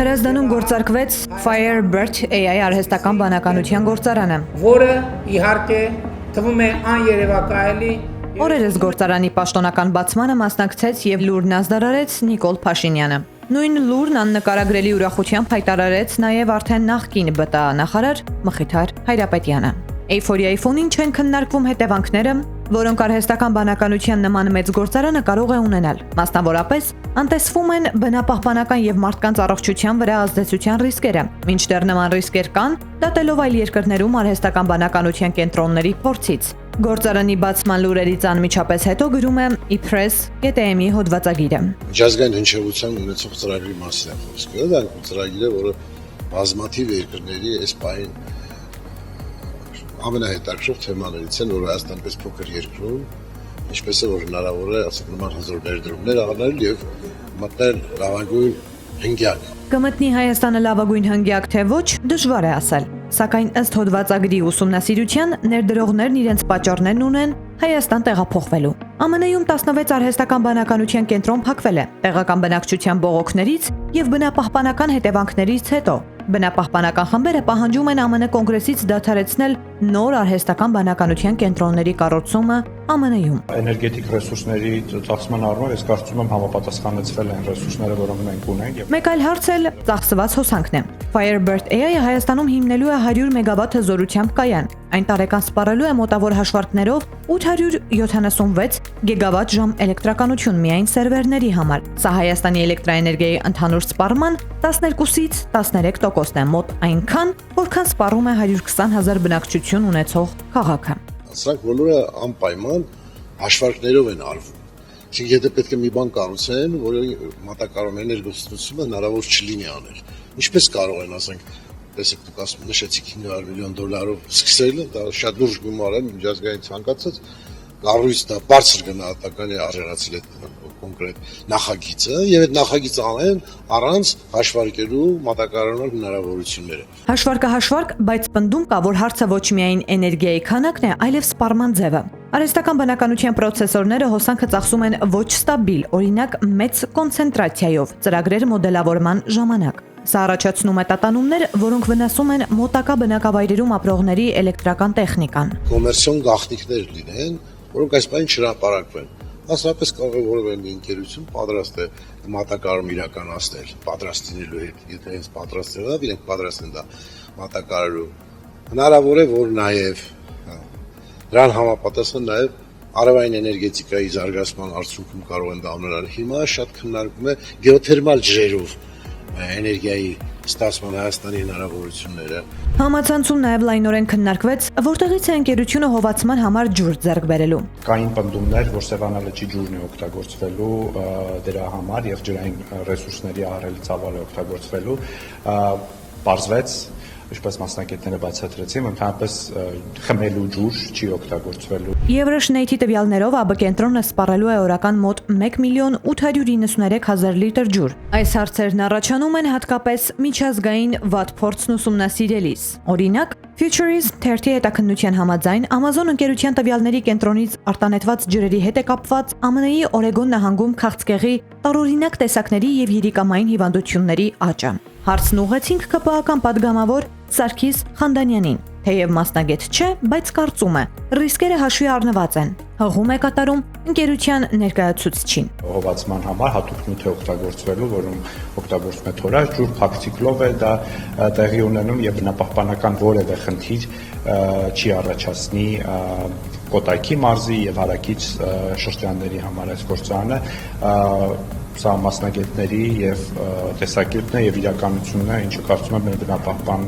Հրազդանում գործարկվեց Firebird AI արհեստական բանականության գործարանը։ Որը իհարկե թվում է աներևակայելի։ Օրերս գործարանի պաշտոնական բացմանը մասնակցեց եւ լուրն ազդարարեց Նիկոլ Փաշինյանը։ Նույն լուրն աննկարագրելի ուրախությամբ հայտարարեց նաեւ արդեն նախկին ԲՏԱ նախարար Մխիթար Հայրապետյանը։ Էյֆորիայի ֆոնին չեն քննարկվում հետևանքները, որոնք արհեստական բանականության նման մեծ գործարանը կարող է ունենալ։ Մասնավորապես, անտեսվում են բնապահպանական եւ մարդկանց առողջության վրա ազդեցության ռիսկերը։ Մինչդեռ նման ռիսկեր կան, դատելով այլ երկրներում արհեստական բանականության կենտրոնների փորձից։ Գործարանի բացման լուրերից անմիջապես հետո գրում է iPress.am-ի հոդվածագիրը։ Միջազգային հնչեղության ունեցող ծրագրի մասին է խոսքը, դա ծրագիրը, որը բազմաթիվ երկրների այս պահին ամենահետաքրքիր թեմաներից են, որ Հայաստանպես փոքր երկրում, ինչպես է որ հնարավոր է ասենք նման հզոր ներդրումներ անել եւ մտնել լավագույն հնգյակ։ Կմտնի Հայաստանը լավագույն հնգյակ թե ոչ, դժվար է ասել։ Սակայն ըստ հոդվածագրի ուսումնասիրության ներդրողներն իրենց պատճառներն ունեն Հայաստան տեղափոխվելու։ ԱՄՆ-ում 16 արհեստական բանականության կենտրոն փակվել է տեղական բնակչության բողոքներից եւ բնապահպանական հետևանքներից հետո։ Բնապահպանական խմբերը պահանջում են ԱՄՆ կոնգրեսից դադարեցնել նոր արհեստական բանականության կենտրոնների կառուցումը ԱՄՆ-ում։ Էներգետիկ ռեսուրսների ծախսման առումով ես կարծում եմ համապատասխանեցվել են ռեսուրսները, որոնք մենք ունենք։ Մեկ այլ հարց էլ ծախսված հոսանքն է։ Firebird AI-ը Հայաստանում հիմնելու է 100 մեգավատ հզորությամբ կայան։ Այն տարեկան սպառելու է մոտավոր հաշվարկներով 876 գիգավատ-ժամ էլեկտրականություն միայն սերվերների համար։ Սա Հայաստանի էլեկտրաէներգիայի ընդհանուր սպառման 12-ից 13%-ն է, մոտ այնքան, որքան սպառում է 120,000 բնակչություն ունեցող քաղաքը։ Սրանք բոլորը անպայման հաշվարկներով են արվում։ Իսկ եթե պետք է մի բան կառուցեն, որը մատակարարում էներգոստացումը հնարավոր չլինի անել։ Ինչպես կարող են, ասենք, տեսեք դուք ասում նշեցիք $500 միլիոն սկսել, դա շատ լուրջ գումար է, միջազգային ցանկացած կառույց դա բարձր գնահատական է արժանացել այդ կոնկրետ նախագիծը եւ այդ նախագիծը անեն առանց հաշվարկելու մատակարարման հնարավորությունները։ Հաշվարկը հաշվարկ, բայց պնդում կա, որ հարցը ոչ միայն էներգիայի քանակն է, այլև սպառման ձևը։ Արհեստական բանականության պրոցեսորները հոսանքը ծախսում են ոչ ստաբիլ, օրինակ մեծ կոնցենտրացիայով, ծրագրեր մոդելավորման ժամանակ։ Սա առաջացնում է տատանումներ, որոնք վնասում են մոտակա բնակավայրերում ապրողների էլեկտրական տեխնիկան։ Կոմերցիոն գաղտնիքներ լինեն, որոնք այս բանին չհրապարակվեն։ Հասարակապես կարող է որևէ մի ընկերություն պատրաստ է մատակարարում իրականացնել, պատրաստ լինելու հետ, եթե հենց պատրաստ է, իրենք պատրաստ են դա մատակարարում։ Հնարավոր է, որ նաև դրան համապատասխան նաև արևային էներգետիկայի զարգացման արդյունքում կարող են դա ունենալ։ Հիմա շատ քննարկվում է գեոթերմալ ջրերով էներգիայի ստացման Հայաստանի հնարավորությունները։ Համացանցում նաև լայնորեն քննարկվեց, որտեղից է ընկերությունը հովացման համար ջուր ձեռք բերելու։ Կային պնդումներ, որ Սևանալեջի ջուրն է օգտագործվելու դրա համար եւ ջրային ռեսուրսների ահռելի ծավալ է օգտագործվելու, պարզվեց, ինչպես մասնագետները բացատրեցին, ընդհանրապես խմելու ջուր չի օգտագործվելու։ Եվրոշնեյթի տվյալներով ԱԲ կենտրոնը սպառելու է օրական մոտ 1,893,000 լիտր ջուր։ Այս հարցերն առաջանում են հատկապես միջազգային վատփորձն ուսումնասիրելիս։ Օրինակ, Futurism 30 հետաքննության համաձայն Amazon ընկերության տվյալների կենտրոնից արտանետված ջրերի հետ է կապված ԱՄՆ-ի Օրեգոն նահանգում քաղցկեղի տարօրինակ տեսակների եւ հիրիկամային հիվանդությունների աճը։ Հարցն ուղղեցինք ԿՊԱ-ական падգամավոր Սարգիս Խանդանյանին, թեև մասնագետ չէ, բայց կարծում է, ռիսկերը հաշվի առնված են։ Հղում է կատարում ընկերության ներկայացուցչին։ Հովացման համար հատուկ նյութ է օգտագործվելու, որում օգտագործվում է թորաշ ջուր, փակցիկլով է դա տեղի ունենում եւ բնապահպանական որևէ խնդիր չի առաջացնի Կոտայքի մարզի եւ հարակից շրջանների համար այս գործարանը սա մասնագետների եւ տեսակետն է եւ իրականությունն է, ինչը կարծում եմ մեր բնապահպան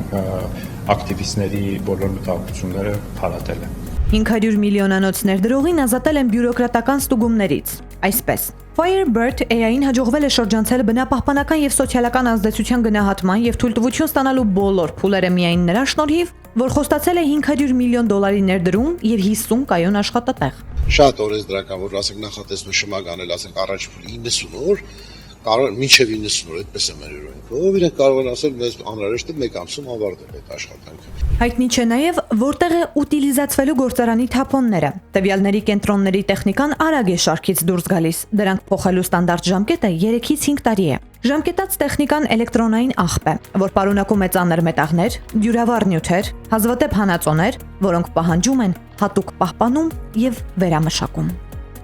ակտիվիստների բոլոր մտահոգությունները փարատել է։ 500 միլիոնանոց ներդրողին ազատել են բյուրոկրատական ստուգումներից։ Այսպես, Firebird AI-ին հաջողվել է շրջանցել բնապահպանական եւ սոցիալական ազդեցության գնահատման եւ թույլտվություն ստանալու բոլոր փուլերը միայն նրա շնորհիվ, որ խոստացել է $500 միլիոն ներդրում եւ 50 կայուն աշխատատեղ։ Շատ օրենսդրական, որ ասենք նախատեսում շմագ անել, ասենք առաջ փուլ 90 օր, կարող մինչև 90 օր, այդպես է մեր օրենքով, իրենք կարող են ասել մեզ անհրաժեշտ է 1 ամսում ավարտել այդ աշխատանքը։ Հայտնի չէ նաև որտեղ է ուտիլիզացվելու գործարանի թափոնները։ Տվյալների կենտրոնների տեխնիկան արագ է շարքից դուրս գալիս։ Դրանք փոխելու ստանդարտ ժամկետը 3-ից 5 տարի է։ Ժամկետած տեխնիկան էլեկտրոնային աղբ է, որ պարունակում է ծանր մետաղներ, դյուրավառ նյութեր, հազվադեպ հանածոներ, որոնք պահանջում են հատուկ պահպանում եւ վերամշակում։